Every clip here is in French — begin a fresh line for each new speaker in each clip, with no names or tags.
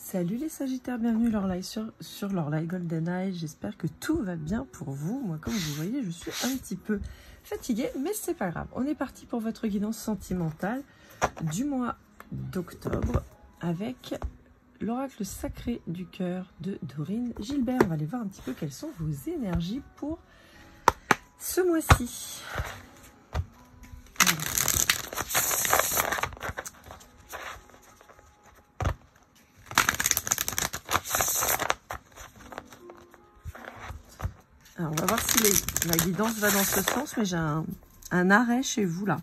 Salut les Sagittaires, bienvenue sur leur live GoldenEye. J'espère que tout va bien pour vous. Moi, comme vous voyez, je suis un petit peu fatiguée, mais c'est pas grave. On est parti pour votre guidance sentimentale du mois d'octobre avec l'oracle sacré du cœur de Dorine Gilbert. On va aller voir un petit peu quelles sont vos énergies pour ce mois-ci. Alors, on va voir si la guidance va dans ce sens, mais j'ai un arrêt chez vous là.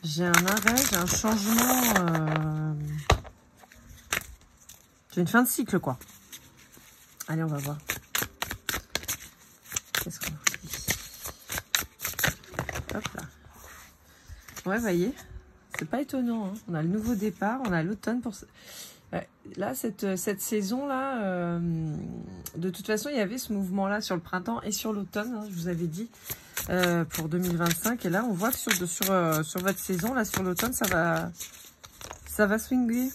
J'ai un arrêt, j'ai un changement. J'ai une fin de cycle, quoi. Allez, on va voir. Qu'est-ce qu'on a dit? Hop là. Ouais, voyez, c'est pas étonnant. Hein. On a le nouveau départ, on a l'automne pour... Là, cette saison-là, de toute façon, il y avait ce mouvement-là sur le printemps et sur l'automne, hein, je vous avais dit, pour 2025. Et là, on voit que sur votre saison, là, sur l'automne, ça va swinguer.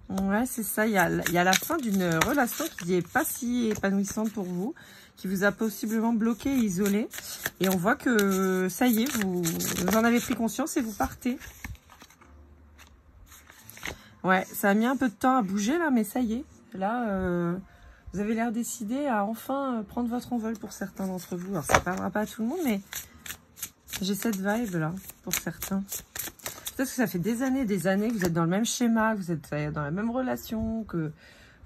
Ouais, c'est ça. Il y a la fin d'une relation qui n'est pas si épanouissante pour vous, qui vous a possiblement bloqué et isolé. Et on voit que, ça y est, vous en avez pris conscience et vous partez. Ouais, ça a mis un peu de temps à bouger là, mais ça y est. Là, vous avez l'air décidé à enfin prendre votre envol pour certains d'entre vous. Alors, ça ne parlera pas à tout le monde, mais j'ai cette vibe là, pour certains. Peut-être que ça fait des années que vous êtes dans le même schéma, que vous êtes dans la même relation, que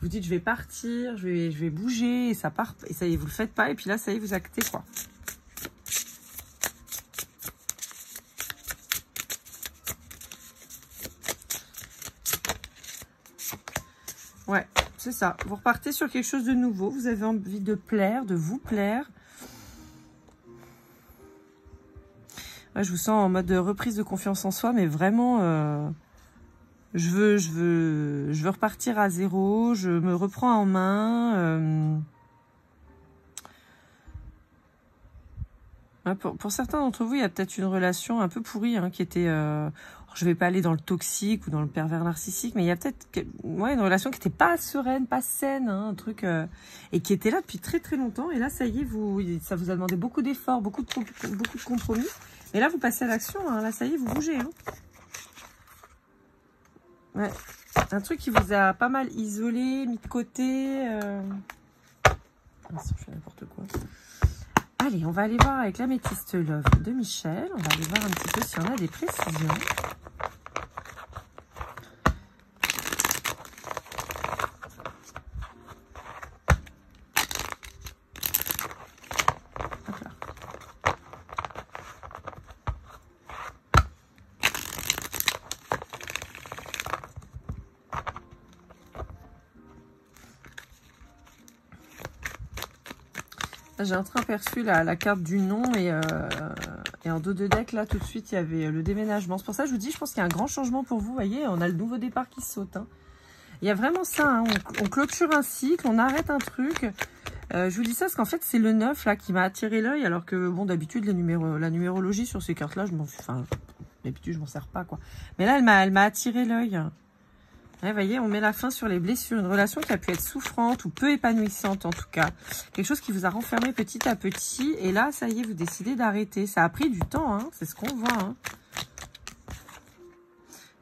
vous dites je vais partir, je vais bouger, et ça part, et ça y est, vous le faites pas, et puis là, ça y est, vous actez quoi. Ouais, c'est ça. Vous repartez sur quelque chose de nouveau. Vous avez envie de plaire, de vous plaire. Ouais, je vous sens en mode reprise de confiance en soi, mais vraiment, je veux repartir à zéro. Je me reprends en main. Ouais, pour certains d'entre vous, il y a peut-être une relation un peu pourrie hein, qui était... je vais pas aller dans le toxique ou dans le pervers narcissique, mais il y a peut-être ouais, une relation qui n'était pas sereine, pas saine, hein, un truc et qui était là depuis très très longtemps. Et là, ça y est, ça vous a demandé beaucoup d'efforts, beaucoup de compromis. Mais là, vous passez à l'action. Hein, là, ça y est, vous bougez. Hein. Ouais, un truc qui vous a pas mal isolé, mis de côté. Je fais n'importe quoi. Allez, on va aller voir avec l'améthyste Love de Michel. On va aller voir un petit peu si on a des précisions. Hop là. J'ai entreaperçu la carte du nom et en dos de deck, là, tout de suite, il y avait le déménagement. C'est pour ça que je vous dis, je pense qu'il y a un grand changement pour vous. Vous voyez, on a le nouveau départ qui saute. Hein. Il y a vraiment ça. Hein. On clôture un cycle, on arrête un truc. Je vous dis ça parce qu'en fait, c'est le 9 là qui m'a attiré l'œil. Alors que, bon, d'habitude, la numérologie sur ces cartes-là, je m'en suis... Enfin, d'habitude, je m'en sers pas, quoi. Mais là, elle m'a attiré l'œil. Ouais, vous voyez, on met la fin sur les blessures. Une relation qui a pu être souffrante ou peu épanouissante en tout cas. Quelque chose qui vous a renfermé petit à petit. Et là, ça y est, vous décidez d'arrêter. Ça a pris du temps, hein, c'est ce qu'on voit. Hein.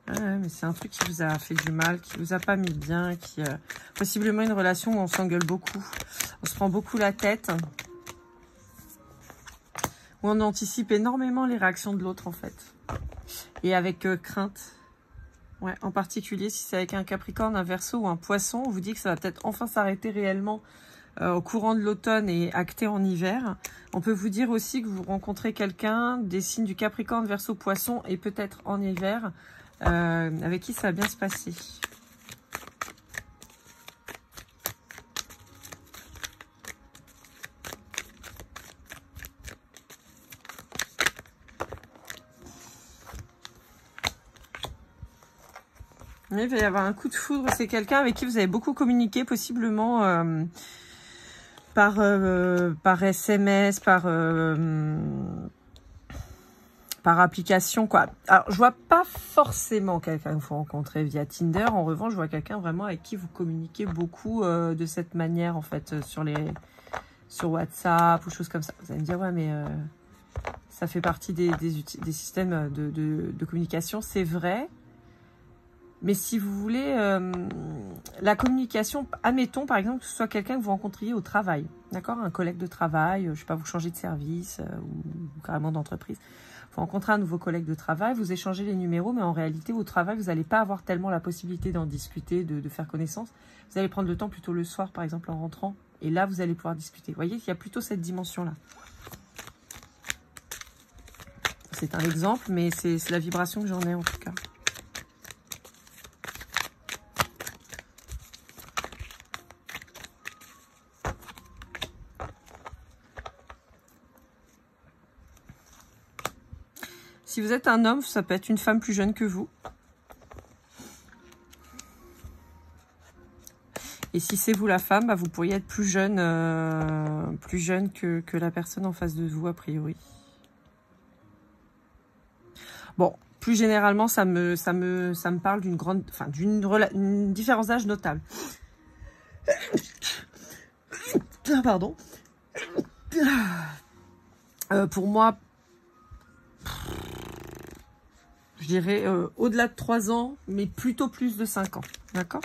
Ouais, mais c'est un truc qui vous a fait du mal, qui vous a pas mis bien, qui possiblement une relation où on s'engueule beaucoup. On se prend beaucoup la tête. Où on anticipe énormément les réactions de l'autre en fait. Et avec crainte. Ouais, en particulier si c'est avec un Capricorne, un Verseau ou un Poisson, on vous dit que ça va peut-être enfin s'arrêter réellement au courant de l'automne et acter en hiver. On peut vous dire aussi que vous rencontrez quelqu'un des signes du Capricorne, Verseau, Poisson et peut-être en hiver avec qui ça va bien se passer. Oui, il va y avoir un coup de foudre. C'est quelqu'un avec qui vous avez beaucoup communiqué, possiblement par SMS, par par application, quoi. Alors, je vois pas forcément quelqu'un qu'il faut rencontrer via Tinder. En revanche, je vois quelqu'un vraiment avec qui vous communiquez beaucoup de cette manière, en fait, sur WhatsApp ou choses comme ça. Vous allez me dire, ouais, mais ça fait partie des systèmes de communication. C'est vrai. Mais si vous voulez, la communication, admettons par exemple que ce soit quelqu'un que vous rencontriez au travail, d'accord, un collègue de travail, je sais pas, vous changez de service ou carrément d'entreprise. Vous rencontrez un nouveau collègue de travail, vous échangez les numéros, mais en réalité, au travail, vous n'allez pas avoir tellement la possibilité d'en discuter, de faire connaissance. Vous allez prendre le temps plutôt le soir, par exemple, en rentrant, et là, vous allez pouvoir discuter. Vous voyez qu'il y a plutôt cette dimension-là. C'est un exemple, mais c'est la vibration que j'en ai en tout cas. Si vous êtes un homme, ça peut être une femme plus jeune que vous. Et si c'est vous la femme, bah, vous pourriez être plus jeune que la personne en face de vous, a priori. Bon, plus généralement, ça me parle d'une grande, enfin, d'une différence d'âge notable. Pardon. Pour moi, je dirais au-delà de 3 ans, mais plutôt plus de 5 ans. D'accord?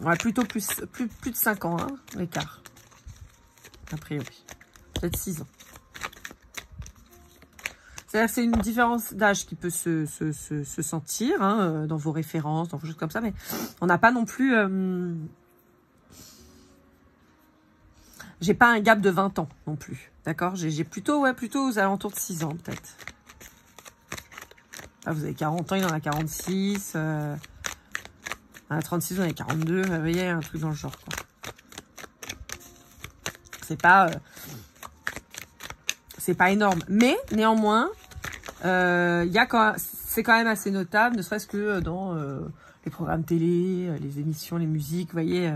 Ouais, plutôt plus de 5 ans, hein, l'écart. A priori. Peut-être 6 ans. C'est-à-dire que c'est une différence d'âge qui peut se sentir hein, dans vos références, dans vos choses comme ça, mais on n'a pas non plus... J'ai pas un gap de 20 ans non plus, d'accord? J'ai plutôt aux alentours de 6 ans peut-être. Là, vous avez 40 ans, il en a 46. On a 36, vous en avez 42. Vous voyez, un truc dans le genre, quoi. C'est pas énorme. Mais, néanmoins, c'est quand même assez notable, ne serait-ce que dans les programmes télé, les émissions, les musiques, vous voyez...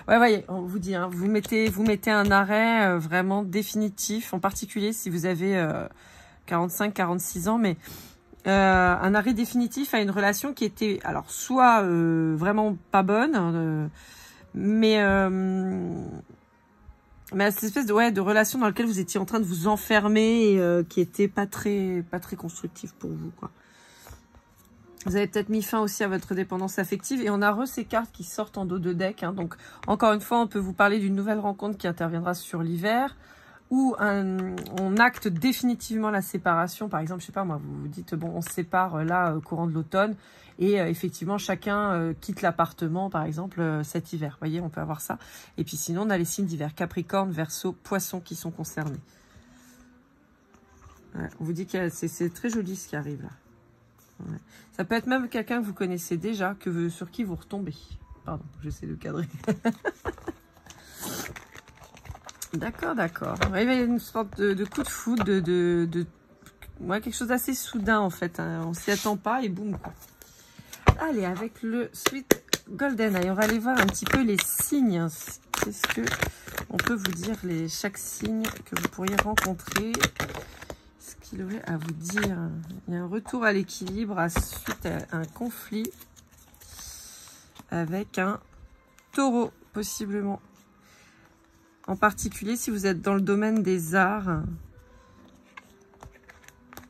Ouais, voyez, on vous dit, hein, vous mettez un arrêt vraiment définitif, en particulier si vous avez 45, 46 ans, mais un arrêt définitif à une relation qui était, alors, soit vraiment pas bonne, mais à cette espèce de relation dans laquelle vous étiez en train de vous enfermer et qui était pas très constructive pour vous, quoi. Vous avez peut-être mis fin aussi à votre dépendance affective. Et on a ces cartes qui sortent en dos de deck. Hein. Donc, encore une fois, on peut vous parler d'une nouvelle rencontre qui interviendra sur l'hiver. Ou on acte définitivement la séparation. Par exemple, je sais pas moi, vous vous dites, bon, on se sépare là, courant de l'automne. Et effectivement, chacun quitte l'appartement, par exemple, cet hiver. Vous voyez, on peut avoir ça. Et puis sinon, on a les signes d'hiver. Capricorne, Verseau, Poisson qui sont concernés. Ouais, on vous dit que c'est très joli ce qui arrive là. Ouais. Ça peut être même quelqu'un que vous connaissez déjà, sur qui vous retombez. Pardon, j'essaie de cadrer. D'accord, d'accord. Ouais, il y a une sorte de coup de foudre, ouais, quelque chose d'assez soudain en fait. Hein. On s'y attend pas et boum. Allez, avec le Sweet Golden Eye, on va aller voir un petit peu les signes. Qu'est-ce que on peut vous dire, chaque signe que vous pourriez rencontrer? Il aurait à vous dire, il y a un retour à l'équilibre suite à un conflit avec un taureau, possiblement. En particulier, si vous êtes dans le domaine des arts.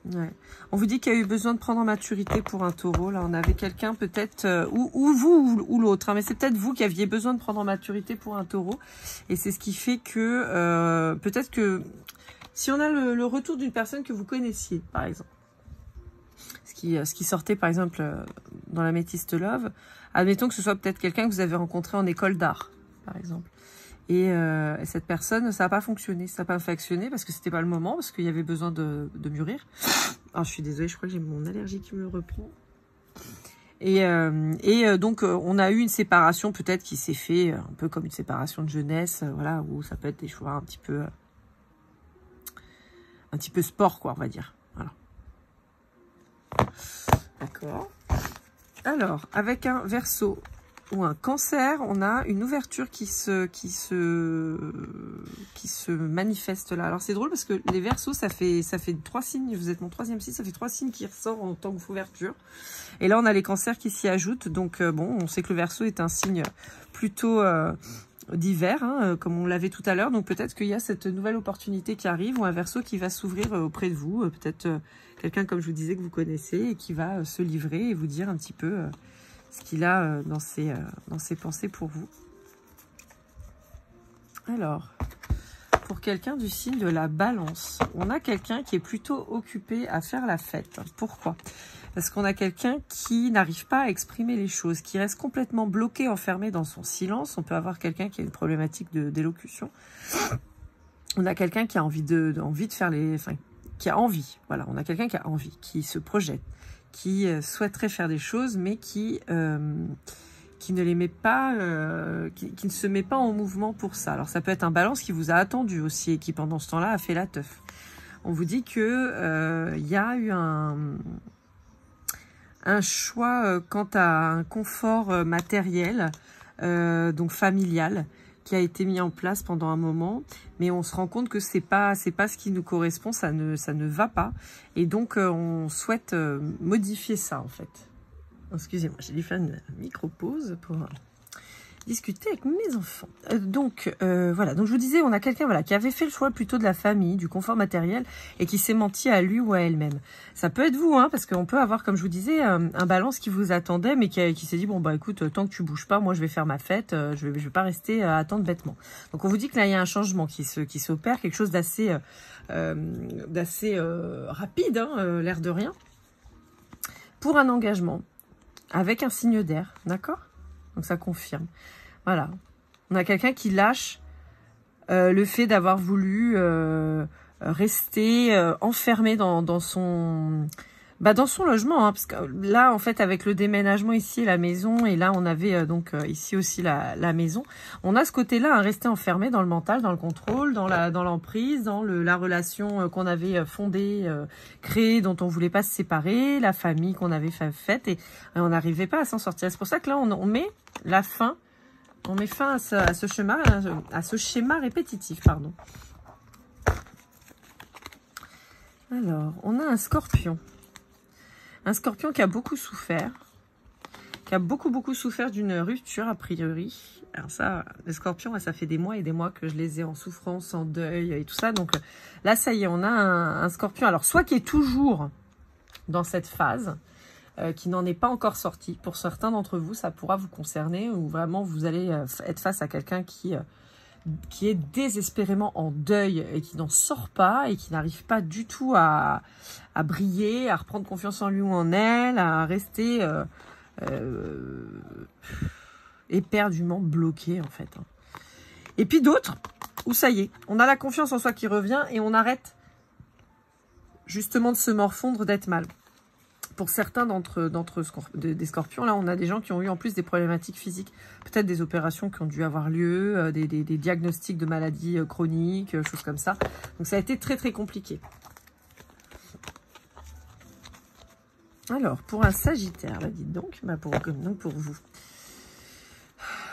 Ouais. On vous dit qu'il y a eu besoin de prendre en maturité pour un taureau. Là, on avait quelqu'un peut-être, ou vous ou l'autre, hein, mais c'est peut-être vous qui aviez besoin de prendre en maturité pour un taureau. Et c'est ce qui fait que, peut-être que, si on a le retour d'une personne que vous connaissiez, par exemple, ce qui sortait, par exemple, dans la Métiste Love, admettons que ce soit peut-être quelqu'un que vous avez rencontré en école d'art, par exemple. Et cette personne, ça n'a pas fonctionné. Ça n'a pas fonctionné parce que c'était pas le moment, parce qu'il y avait besoin de mûrir. Alors, je suis désolée, je crois que j'ai mon allergie qui me reprend. Et donc, on a eu une séparation peut-être qui s'est fait un peu comme une séparation de jeunesse, voilà, où ça peut être des choix un petit peu sport, quoi, on va dire. Voilà. D'accord. Alors, avec un Verseau, ou un cancer, on a une ouverture qui se manifeste là. Alors c'est drôle parce que les Verseaux, ça fait 3 signes, vous êtes mon 3e signe, ça fait 3 signes qui ressortent en tant qu'ouverture. Et là on a les cancers qui s'y ajoutent, donc bon, on sait que le Verseau est un signe plutôt d'hiver, hein, comme on l'avait tout à l'heure, donc peut-être qu'il y a cette nouvelle opportunité qui arrive, ou un Verseau qui va s'ouvrir auprès de vous, peut-être quelqu'un comme je vous disais que vous connaissez, et qui va se livrer et vous dire un petit peu... ce qu'il a dans ses pensées pour vous. Alors, pour quelqu'un du signe de la Balance, on a quelqu'un qui est plutôt occupé à faire la fête. Pourquoi? Parce qu'on a quelqu'un qui n'arrive pas à exprimer les choses, qui reste complètement bloqué, enfermé dans son silence. On peut avoir quelqu'un qui a une problématique d'élocution. On a quelqu'un qui a envie de faire les... Enfin, qui a envie. Voilà, on a quelqu'un qui a envie, qui se projette, qui souhaiterait faire des choses, mais qui ne les met pas, qui ne se met pas en mouvement pour ça. Alors ça peut être un Balance qui vous a attendu aussi et qui pendant ce temps-là a fait la teuf. On vous dit que y a eu un choix quant à un confort matériel, donc familial, qui a été mis en place pendant un moment, mais on se rend compte que c'est pas ce qui nous correspond, ça ne va pas, et donc on souhaite modifier ça en fait. Excusez-moi, j'ai dû faire une micro-pause pour discuter avec mes enfants. Voilà, donc je vous disais, on a quelqu'un voilà, qui avait fait le choix plutôt de la famille, du confort matériel, et qui s'est menti à lui ou à elle-même. Ça peut être vous, hein, parce qu'on peut avoir, comme je vous disais, un Balance qui vous attendait, mais qui s'est dit, bon bah écoute, tant que tu bouges pas, moi je vais faire ma fête, je vais pas rester à attendre bêtement. Donc on vous dit que là, il y a un changement qui s'opère, quelque chose d'assez rapide, hein, l'air de rien, pour un engagement, avec un signe d'air, d'accord? Donc ça confirme. Voilà. On a quelqu'un qui lâche le fait d'avoir voulu rester enfermé dans son logement. Hein, parce que là, en fait, avec le déménagement ici, la maison, et là, on avait ici aussi la maison. On a ce côté-là, hein, rester enfermé dans le mental, dans le contrôle, dans l'emprise, dans la relation qu'on avait fondée, créée, dont on voulait pas se séparer, la famille qu'on avait faite, et on n'arrivait pas à s'en sortir. C'est pour ça que là, on met la fin, on met fin à ce schéma répétitif, pardon. Alors, on a un Scorpion. Un Scorpion qui a beaucoup souffert, qui a beaucoup souffert d'une rupture a priori. Alors ça, les Scorpions, ça fait des mois et des mois que je les ai en souffrance, en deuil et tout ça. Donc là, ça y est, on a un Scorpion. Alors soit qui est toujours dans cette phase, qui n'en est pas encore sorti. Pour certains d'entre vous, ça pourra vous concerner, ou vraiment vous allez être face à quelqu'un qui est désespérément en deuil et qui n'en sort pas et qui n'arrive pas du tout à briller, à reprendre confiance en lui ou en elle, à rester éperdument bloqué en fait. Et puis d'autres où ça y est, on a la confiance en soi qui revient et on arrête justement de se morfondre, d'être mal. Pour certains des Scorpions, là, on a des gens qui ont eu en plus des problématiques physiques, peut-être des opérations qui ont dû avoir lieu, des diagnostics de maladies chroniques, choses comme ça. Donc ça a été très compliqué. Alors, pour un Sagittaire, là, dites donc, pour vous.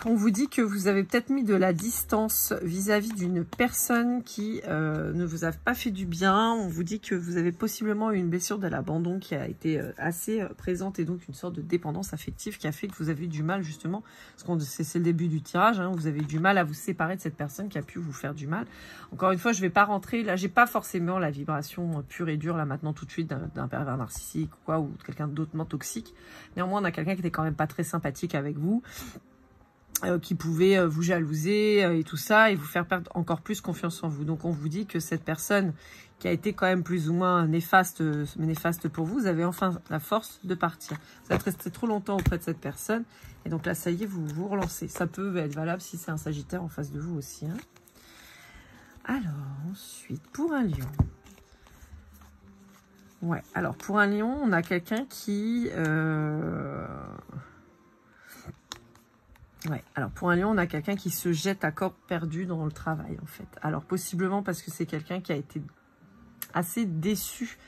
On vous dit que vous avez peut-être mis de la distance vis-à-vis d'une personne qui ne vous a pas fait du bien. On vous dit que vous avez possiblement eu une blessure de l'abandon qui a été assez présente, et donc une sorte de dépendance affective qui a fait que vous avez eu du mal justement, parce que c'est le début du tirage, hein, vous avez eu du mal à vous séparer de cette personne qui a pu vous faire du mal. Encore une fois, je ne vais pas rentrer, là j'ai pas forcément la vibration pure et dure là maintenant tout de suite d'un pervers narcissique ou quoi, ou quelqu'un d'autrement toxique. Néanmoins, on a quelqu'un qui était quand même pas très sympathique avec vous, qui pouvait vous jalouser et tout ça, et vous faire perdre encore plus confiance en vous. Donc on vous dit que cette personne qui a été quand même plus ou moins néfaste pour vous, vous avez enfin la force de partir. Vous êtes resté trop longtemps auprès de cette personne, et donc là ça y est, vous vous relancez. Ça peut être valable si c'est un Sagittaire en face de vous aussi, hein. Alors ensuite, pour un Lion. Ouais, alors pour un Lion, on a quelqu'un qui... Ouais, alors pour un Lion, on a quelqu'un qui se jette à corps perdu dans le travail, en fait. Alors possiblement parce que c'est quelqu'un qui a été assez déçu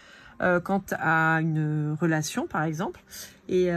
quant à une relation, par exemple, et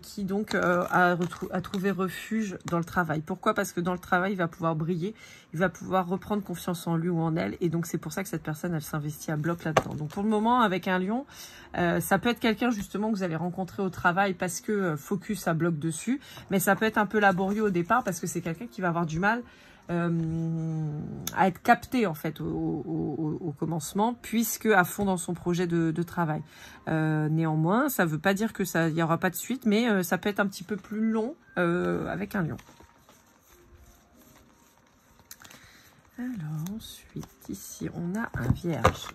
qui donc a trouvé refuge dans le travail. Pourquoi? Parce que dans le travail, il va pouvoir briller, il va pouvoir reprendre confiance en lui ou en elle, et donc c'est pour ça que cette personne, elle s'investit à bloc là-dedans. Donc pour le moment, avec un lion, ça peut être quelqu'un justement que vous allez rencontrer au travail parce que focus à bloc dessus, mais ça peut être un peu laborieux au départ parce que c'est quelqu'un qui va avoir du mal à être capté en fait au commencement, puisque à fond dans son projet de travail. Néanmoins, ça ne veut pas dire que ça y aura pas de suite, mais ça peut être un petit peu plus long avec un lion. Alors ensuite, ici, on a un vierge.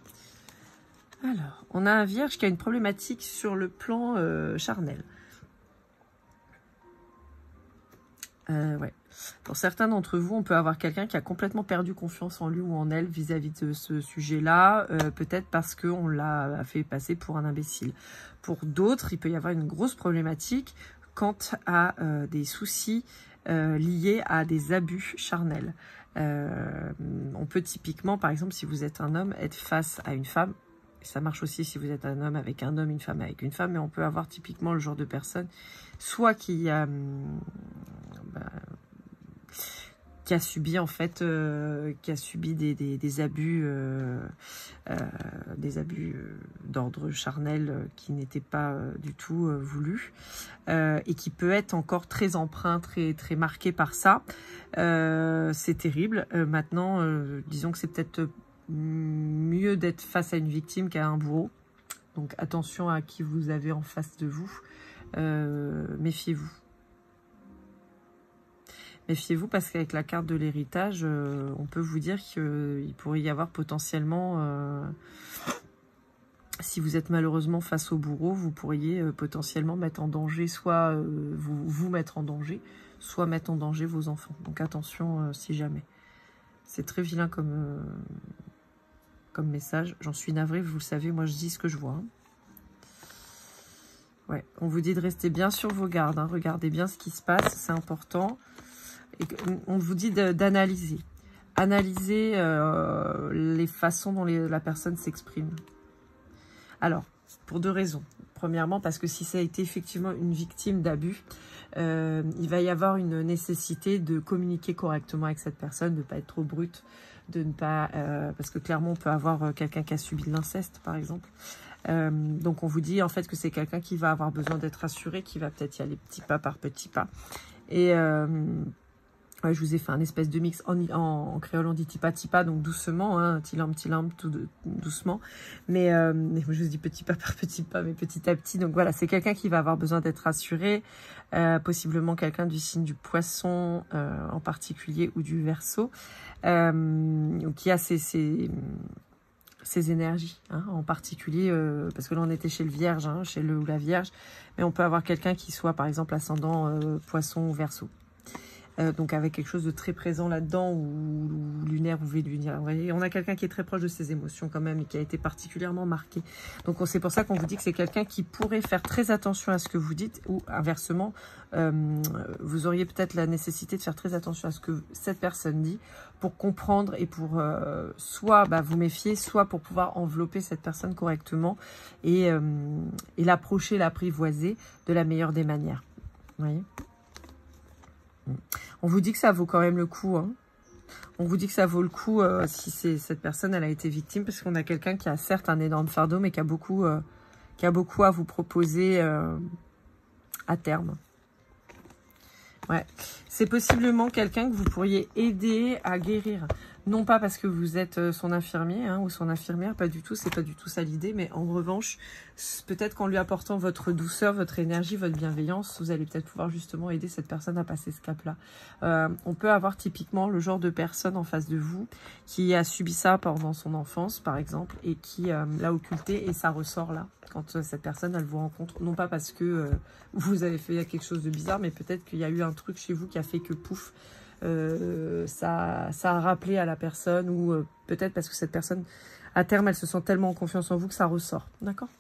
Alors, on a un vierge qui a une problématique sur le plan charnel. Ouais. Pour certains d'entre vous, on peut avoir quelqu'un qui a complètement perdu confiance en lui ou en elle vis-à-vis de ce sujet-là, peut-être parce qu'on l'a fait passer pour un imbécile. Pour d'autres, il peut y avoir une grosse problématique quant à des soucis liés à des abus charnels. On peut typiquement, par exemple, si vous êtes un homme, être face à une femme. Ça marche aussi si vous êtes un homme avec un homme, une femme avec une femme, mais on peut avoir typiquement le genre de personne, soit qui a subi en fait, qui a subi des abus, d'ordre charnel qui n'étaient pas du tout voulus, et qui peut être encore très empreint, très marqué par ça. C'est terrible. Maintenant, disons que c'est peut-être mieux d'être face à une victime qu'à un bourreau. Donc attention à qui vous avez en face de vous. Méfiez-vous. Méfiez-vous parce qu'avec la carte de l'héritage, on peut vous dire qu'il pourrait y avoir potentiellement, si vous êtes malheureusement face au bourreau, vous pourriez potentiellement mettre en danger, soit vous mettre en danger, soit mettre en danger vos enfants. Donc attention si jamais. C'est très vilain comme message. J'en suis navrée, vous le savez, moi je dis ce que je vois. Hein. Ouais, on vous dit de rester bien sur vos gardes. Hein. Regardez bien ce qui se passe, c'est important. Et on vous dit d'analyser. Analyser les façons dont la personne s'exprime. Alors, pour deux raisons. Premièrement, parce que si ça a été effectivement une victime d'abus, il va y avoir une nécessité de communiquer correctement avec cette personne, de ne pas être trop brute, de ne pas... parce que clairement, on peut avoir quelqu'un qui a subi de l'inceste, par exemple. Donc, on vous dit en fait que c'est quelqu'un qui va avoir besoin d'être rassuré, qui va peut-être y aller petit pas par petit pas. Et... ouais, je vous ai fait un espèce de mix en créole, on dit tipa tipa, donc doucement, hein, tilam, tout doucement. Mais je vous dis petit pas par petit pas, mais petit à petit. Donc voilà, c'est quelqu'un qui va avoir besoin d'être rassuré, possiblement quelqu'un du signe du poisson en particulier ou du Verseau, qui a ces énergies, hein, en particulier, parce que là on était chez le Vierge, hein, chez le ou la Vierge, mais on peut avoir quelqu'un qui soit par exemple ascendant poisson ou Verseau. Donc avec quelque chose de très présent là-dedans, ou lunaire ou vélunaire. On a quelqu'un qui est très proche de ses émotions quand même et qui a été particulièrement marqué. Donc c'est pour ça qu'on vous dit que c'est quelqu'un qui pourrait faire très attention à ce que vous dites, ou inversement, vous auriez peut-être la nécessité de faire très attention à ce que cette personne dit pour comprendre et pour soit vous méfier, soit pour pouvoir envelopper cette personne correctement et l'approcher, l'apprivoiser de la meilleure des manières. Vous voyez ? On vous dit que ça vaut quand même le coup. Hein. On vous dit que ça vaut le coup si cette personne elle a été victime, parce qu'on a quelqu'un qui a certes un énorme fardeau, mais qui a beaucoup à vous proposer à terme. Ouais, c'est possiblement quelqu'un que vous pourriez aider à guérir. Non pas parce que vous êtes son infirmier, hein, ou son infirmière, pas du tout, c'est pas du tout ça l'idée, mais en revanche, peut-être qu'en lui apportant votre douceur, votre énergie, votre bienveillance, vous allez peut-être pouvoir justement aider cette personne à passer ce cap-là. On peut avoir typiquement le genre de personne en face de vous qui a subi ça pendant son enfance, par exemple, et qui l'a occulté, et ça ressort là, quand cette personne, elle vous rencontre, non pas parce que vous avez fait quelque chose de bizarre, mais peut-être qu'il y a eu un truc chez vous qui a fait que pouf, ça a rappelé à la personne, ou peut-être parce que cette personne, à terme, elle se sent tellement en confiance en vous que ça ressort. D'accord?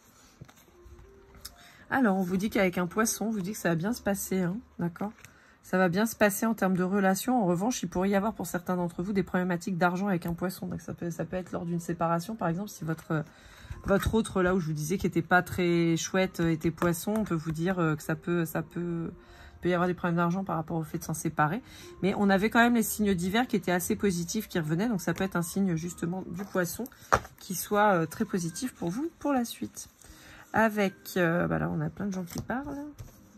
Alors, on vous dit qu'avec un poisson, on vous dit que ça va bien se passer. Hein, d'accord? Ça va bien se passer en termes de relations. En revanche, il pourrait y avoir pour certains d'entre vous des problématiques d'argent avec un poisson. Donc ça peut être lors d'une séparation, par exemple, si votre Votre autre, là où je vous disais, qui n'était pas très chouette, était Poisson, on peut vous dire que ça peut y avoir des problèmes d'argent par rapport au fait de s'en séparer. Mais on avait quand même les signes divers qui étaient assez positifs, qui revenaient. Donc ça peut être un signe justement du Poisson qui soit très positif pour vous pour la suite. Avec, bah là on a plein de gens qui parlent.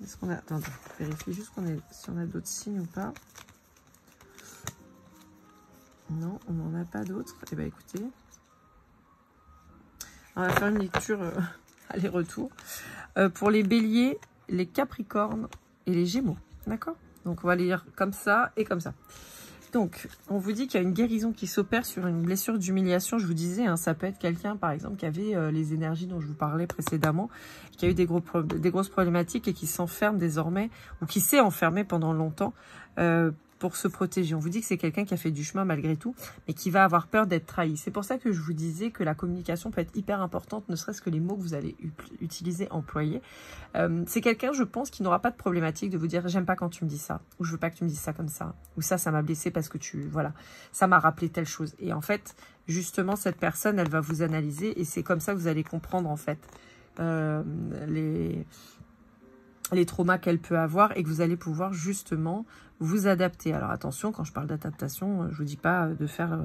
Est-ce qu'on a... Attendez, je vérifie juste si on a d'autres signes ou pas. Non, on n'en a pas d'autres. Eh bien écoutez, on va faire une lecture aller-retour. Pour les béliers, les capricornes et les gémeaux. D'accord? Donc on va lire comme ça et comme ça. Donc, on vous dit qu'il y a une guérison qui s'opère sur une blessure d'humiliation. Je vous disais, hein, ça peut être quelqu'un, par exemple, qui avait les énergies dont je vous parlais précédemment, qui a eu des grosses problématiques et qui s'enferme désormais, ou qui s'est enfermé pendant longtemps pour se protéger. On vous dit que c'est quelqu'un qui a fait du chemin malgré tout, mais qui va avoir peur d'être trahi. C'est pour ça que je vous disais que la communication peut être hyper importante, ne serait-ce que les mots que vous allez utiliser, employer. C'est quelqu'un, je pense, qui n'aura pas de problématique de vous dire « j'aime pas quand tu me dis ça » ou « je veux pas que tu me dises ça comme ça » ou « ça m'a blessé parce que voilà, ça m'a rappelé telle chose ». Et en fait, justement, cette personne, elle va vous analyser et c'est comme ça que vous allez comprendre, en fait, les traumas qu'elle peut avoir et que vous allez pouvoir justement vous adapter. Alors attention, quand je parle d'adaptation, je vous dis pas de faire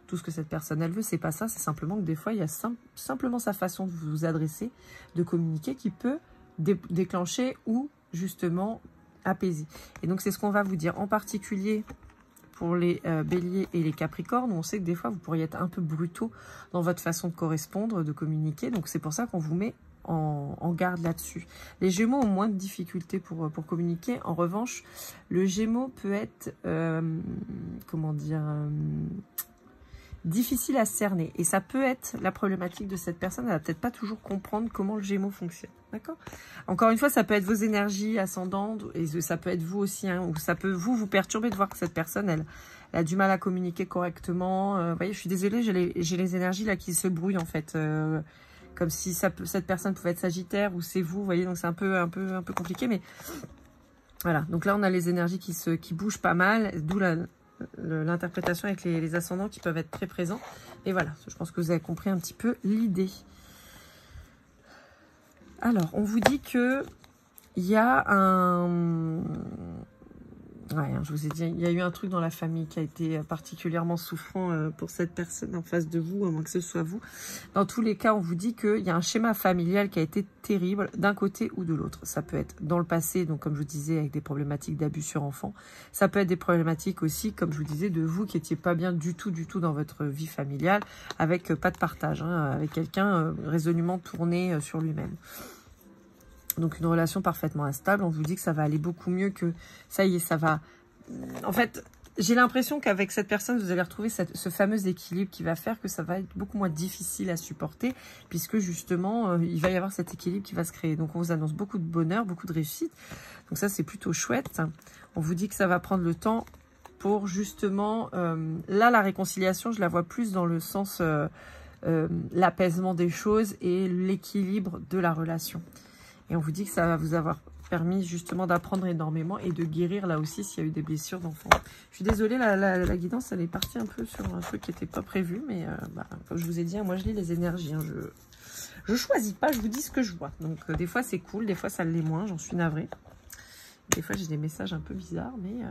tout ce que cette personne elle veut, c'est pas ça, c'est simplement que des fois il y a simplement sa façon de vous adresser, de communiquer qui peut déclencher ou justement apaiser. Et donc c'est ce qu'on va vous dire en particulier pour les béliers et les capricornes. On sait que des fois vous pourriez être un peu brutaux dans votre façon de correspondre, de communiquer, donc c'est pour ça qu'on vous met en garde là-dessus. Les Gémeaux ont moins de difficultés pour communiquer. En revanche, le Gémeaux peut être, comment dire, difficile à cerner. Et ça peut être la problématique de cette personne. Elle va peut-être pas toujours comprendre comment le Gémeaux fonctionne. D'accord? Encore une fois, ça peut être vos énergies ascendantes et ça peut être vous aussi. Hein, ou ça peut vous perturber de voir que cette personne, elle a du mal à communiquer correctement. Vous voyez, je suis désolée, j'ai les énergies là qui se brouillent en fait. Comme si cette personne pouvait être Sagittaire ou c'est vous, voyez, donc c'est un peu compliqué, mais voilà. Donc là, on a les énergies qui bougent pas mal, d'où l'interprétation avec les ascendants qui peuvent être très présents. Et voilà, je pense que vous avez compris un petit peu l'idée. Alors, on vous dit que il y a un... Ouais, je vous ai dit, il y a eu un truc dans la famille qui a été particulièrement souffrant pour cette personne en face de vous, à moins que ce soit vous. Dans tous les cas, on vous dit qu'il y a un schéma familial qui a été terrible d'un côté ou de l'autre. Ça peut être dans le passé, donc comme je vous disais, avec des problématiques d'abus sur enfants. Ça peut être des problématiques aussi, comme je vous disais, de vous qui n'étiez pas bien du tout dans votre vie familiale, avec pas de partage, hein, avec quelqu'un résolument tourné sur lui-même. Donc une relation parfaitement instable, on vous dit que ça va aller beaucoup mieux, que ça y est, ça va... En fait, j'ai l'impression qu'avec cette personne, vous allez retrouver ce fameux équilibre qui va faire que ça va être beaucoup moins difficile à supporter, puisque justement, il va y avoir cet équilibre qui va se créer. Donc on vous annonce beaucoup de bonheur, beaucoup de réussite. Donc ça, c'est plutôt chouette. On vous dit que ça va prendre le temps pour justement... là, la réconciliation, je la vois plus dans le sens l'apaisement des choses et l'équilibre de la relation. Et on vous dit que ça va vous avoir permis justement d'apprendre énormément et de guérir là aussi s'il y a eu des blessures d'enfants. Je suis désolée, la guidance, elle est partie un peu sur un truc qui n'était pas prévu. Mais comme je vous ai dit, moi je lis les énergies. Hein, je choisis pas, je vous dis ce que je vois. Donc des fois c'est cool, des fois ça l'est moins, j'en suis navrée. Des fois j'ai des messages un peu bizarres, mais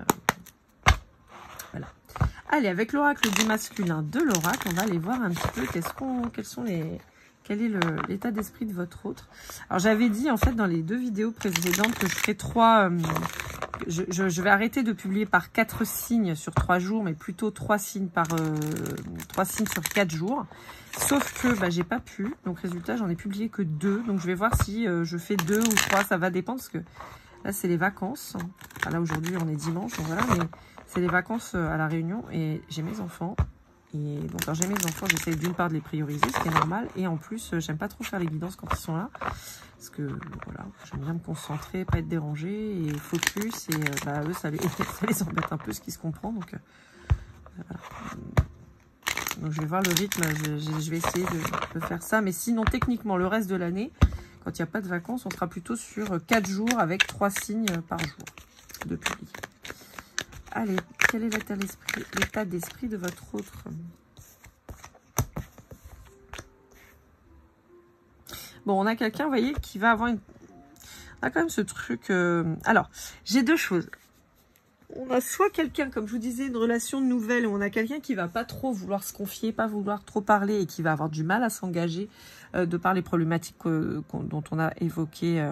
voilà. Allez, avec l'oracle du masculin de l'oracle, on va aller voir un petit peu quel est l'état d'esprit de votre autre. Alors, j'avais dit, en fait, dans les 2 vidéos précédentes que je ferai 3... je vais arrêter de publier par 4 signes sur 3 jours, mais plutôt 3 signes sur 4 jours. Sauf que j'ai pas pu. Donc, résultat, j'en ai publié que 2. Donc, je vais voir si je fais 2 ou 3. Ça va dépendre parce que là, c'est les vacances. Enfin, là, aujourd'hui, on est dimanche. Donc, voilà. Mais c'est les vacances à La Réunion et j'ai mes enfants. Et donc quand j'ai mes enfants, j'essaie d'une part de les prioriser, ce qui est normal. Et en plus, j'aime pas trop faire les guidances quand ils sont là. Parce que voilà, j'aime bien me concentrer, pas être dérangée et focus. Et eux, ça les embête un peu, ce qui se comprend. Donc, voilà. Donc je vais voir le rythme, je vais essayer de faire ça. Mais sinon, techniquement, le reste de l'année, quand il n'y a pas de vacances, on sera plutôt sur 4 jours avec 3 signes par jour de publier. Allez, quel est l'état d'esprit de votre autre? Bon, on a quelqu'un, vous voyez, qui va avoir une... On a quand même ce truc... Alors, j'ai deux choses. On a soit quelqu'un, comme je vous disais, une relation nouvelle, où on a quelqu'un qui va pas trop vouloir se confier, pas vouloir trop parler et qui va avoir du mal à s'engager de par les problématiques dont on a évoqué...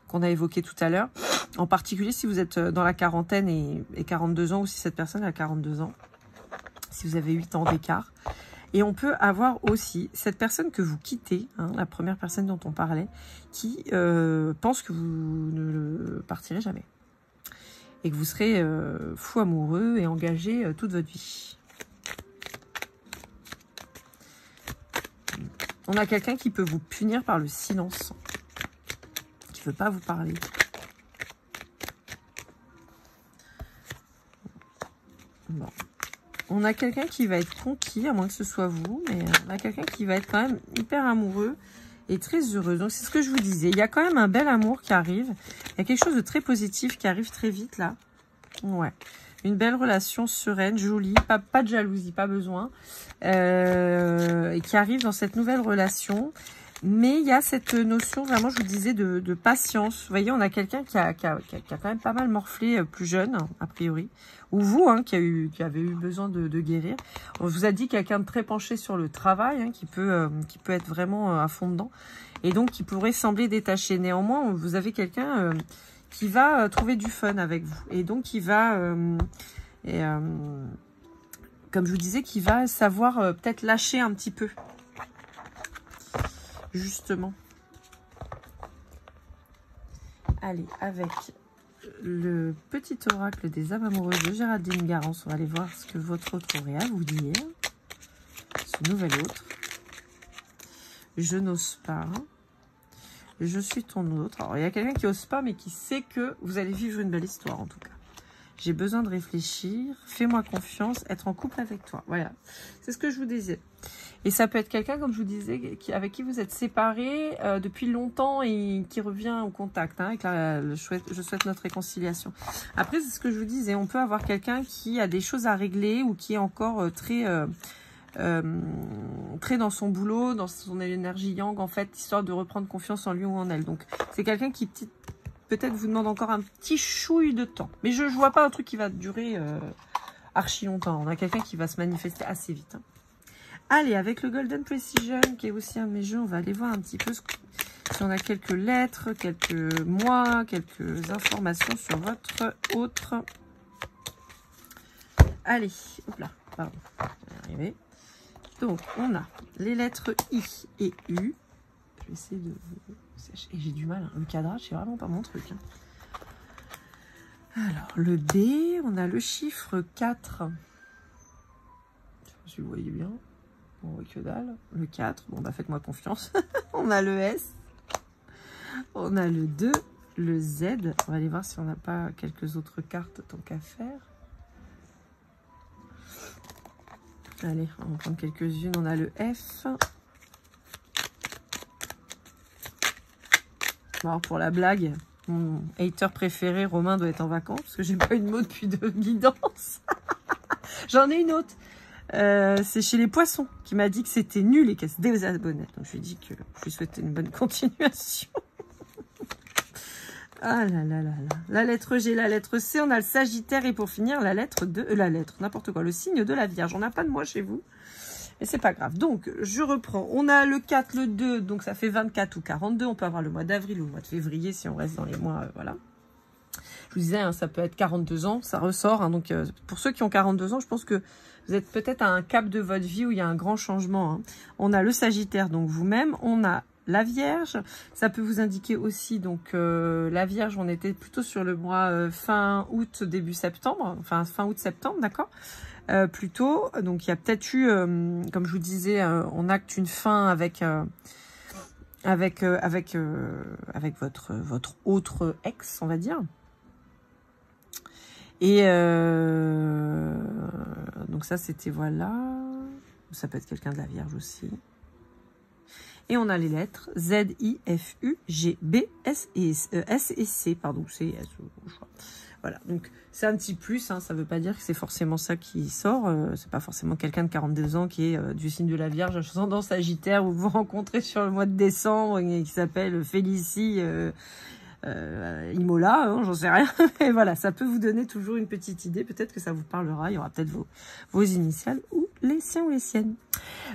qu'on a évoqué tout à l'heure, en particulier si vous êtes dans la quarantaine et 42 ans, ou si cette personne a 42 ans, si vous avez 8 ans d'écart. Et on peut avoir aussi cette personne que vous quittez, hein, la première personne dont on parlait, qui pense que vous ne partirez jamais. Et que vous serez fou amoureux et engagé toute votre vie. On a quelqu'un qui peut vous punir par le silence. Qui ne veut pas vous parler. Bon. On a quelqu'un qui va être conquis, à moins que ce soit vous, mais on a quelqu'un qui va être quand même hyper amoureux et très heureux. Donc c'est ce que je vous disais, il y a quand même un bel amour qui arrive, il y a quelque chose de très positif qui arrive très vite là. Ouais, une belle relation sereine, jolie, pas de jalousie, pas besoin, et qui arrive dans cette nouvelle relation. Mais il y a cette notion, vraiment, je vous disais, de patience. Vous voyez, on a quelqu'un qui a quand même pas mal morflé plus jeune, a priori. Ou vous, hein, qui avez eu besoin de guérir. On vous a dit quelqu'un de très penché sur le travail, hein, qui peut être vraiment à fond dedans. Et donc, qui pourrait sembler détaché. Néanmoins, vous avez quelqu'un qui va trouver du fun avec vous. Et donc, qui va... comme je vous disais, qui va savoir peut-être lâcher un petit peu. Justement. Allez, avec le petit oracle des âmes amoureuses de Géraldine Garance, on va aller voir ce que votre autre aurait à vous dire. Ce nouvel autre. Je n'ose pas. Je suis ton autre. Alors, il y a quelqu'un qui n'ose pas, mais qui sait que vous allez vivre une belle histoire, en tout cas. J'ai besoin de réfléchir. Fais-moi confiance. Être en couple avec toi. Voilà. C'est ce que je vous disais. Et ça peut être quelqu'un, comme je vous disais, avec qui vous êtes séparés depuis longtemps et qui revient au contact. Hein, je souhaite notre réconciliation. Après, c'est ce que je vous disais. On peut avoir quelqu'un qui a des choses à régler ou qui est encore très dans son boulot, dans son énergie yang, en fait, histoire de reprendre confiance en lui ou en elle. Donc, c'est quelqu'un qui peut-être vous demande encore un petit chouille de temps. Mais je ne vois pas un truc qui va durer archi longtemps. On a quelqu'un qui va se manifester assez vite. Hein. Allez, avec le Golden Precision, qui est aussi un de mes jeux, on va aller voir un petit peu si on a quelques lettres, quelques mois, quelques informations sur votre autre. Allez, hop là, pardon, je vais y arriver. Donc, on a les lettres I et U. Je vais essayer de... Et j'ai du mal, hein. Le cadrage, c'est vraiment pas mon truc. Hein. Alors, le D, on a le chiffre 4. Je sais pas si vous voyez bien. On voit que dalle. Le 4, bon bah faites-moi confiance. On a le S. On a le 2, le Z. On va aller voir si on n'a pas quelques autres cartes tant qu'à faire. Allez, on va en prendre quelques-unes. On a le F. Bon, alors pour la blague, mon hater préféré, Romain, doit être en vacances parce que j'ai pas eu de mot depuis de guidance. J'en ai une autre. C'est chez les poissons qui m'a dit que c'était nul et qu'elle se désabonnait. Donc je lui ai dit que je lui souhaitais une bonne continuation. Ah là là là là. La lettre G, la lettre C, on a le Sagittaire et pour finir la lettre de n'importe quoi, le signe de la Vierge. On n'a pas de moi chez vous. Mais c'est pas grave. Donc je reprends. On a le 4, le 2, donc ça fait 24 ou 42. On peut avoir le mois d'avril ou le mois de février si on reste dans les mois, voilà. Je vous disais, hein, ça peut être 42 ans, ça ressort. Hein, donc pour ceux qui ont 42 ans, je pense que vous êtes peut-être à un cap de votre vie où il y a un grand changement. Hein. On a le Sagittaire, donc vous-même. On a la Vierge. Ça peut vous indiquer aussi, donc la Vierge, on était plutôt sur le mois fin août, début septembre. Enfin, fin août-septembre, d'accord, plutôt. Donc il y a peut-être eu, comme je vous disais, on acte une fin avec votre autre ex, on va dire. Et donc ça, c'était, voilà. Ça peut être quelqu'un de la Vierge aussi. Et on a les lettres Z, I, F, U, G, B, S et C. Pardon, C, S, je crois. Voilà, donc c'est un petit plus, hein, ça veut pas dire que c'est forcément ça qui sort. C'est pas forcément quelqu'un de 42 ans qui est du signe de la Vierge, ascendant Sagittaire, ou vous rencontrez sur le mois de décembre, et qui s'appelle Félicie Imola, hein, j'en sais rien. Et voilà, ça peut vous donner toujours une petite idée. Peut-être que ça vous parlera. Il y aura peut-être vos initiales ou les siens ou les siennes.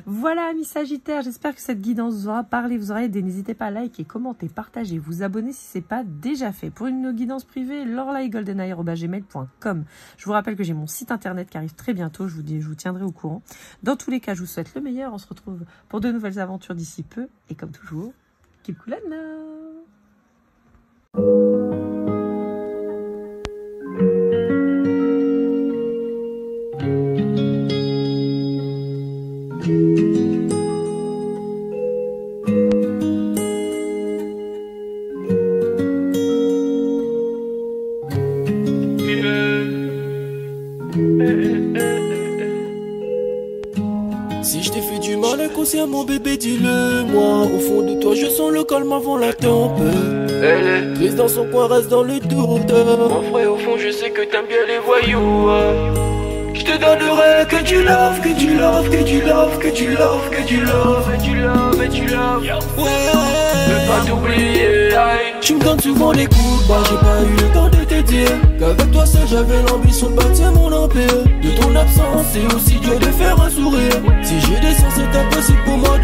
Voilà, amis Sagittaires, j'espère que cette guidance vous aura parlé, vous aura aidé. N'hésitez pas à liker, commenter, partager, vous abonner si ce n'est pas déjà fait. Pour une guidance privée, lorlaigoldeneye@gmail.com. Je vous rappelle que j'ai mon site internet qui arrive très bientôt. Je vous tiendrai au courant. Dans tous les cas, je vous souhaite le meilleur. On se retrouve pour de nouvelles aventures d'ici peu. Et comme toujours, keep cool and love.
Si je t'ai fait du mal inconsciemment bébé dis-le moi. Au fond de toi je sens le calme avant la tempête. Elle est prise dans son coin, reste dans le doute. Mon frère au fond je sais que t'aimes bien les voyous. Je te donnerai que du love, que du love, que du love, que du love, que du love, et du love, et du love. Ouais, veux pas t'oublier. Tu me donnes souvent des coups de barre, j'ai pas eu le temps de te dire qu'avec toi seul j'avais l'ambition de bâtir mon empire. De ton absence c'est aussi dur de faire un sourire. Si j'ai des sens c'est impossible pour moi de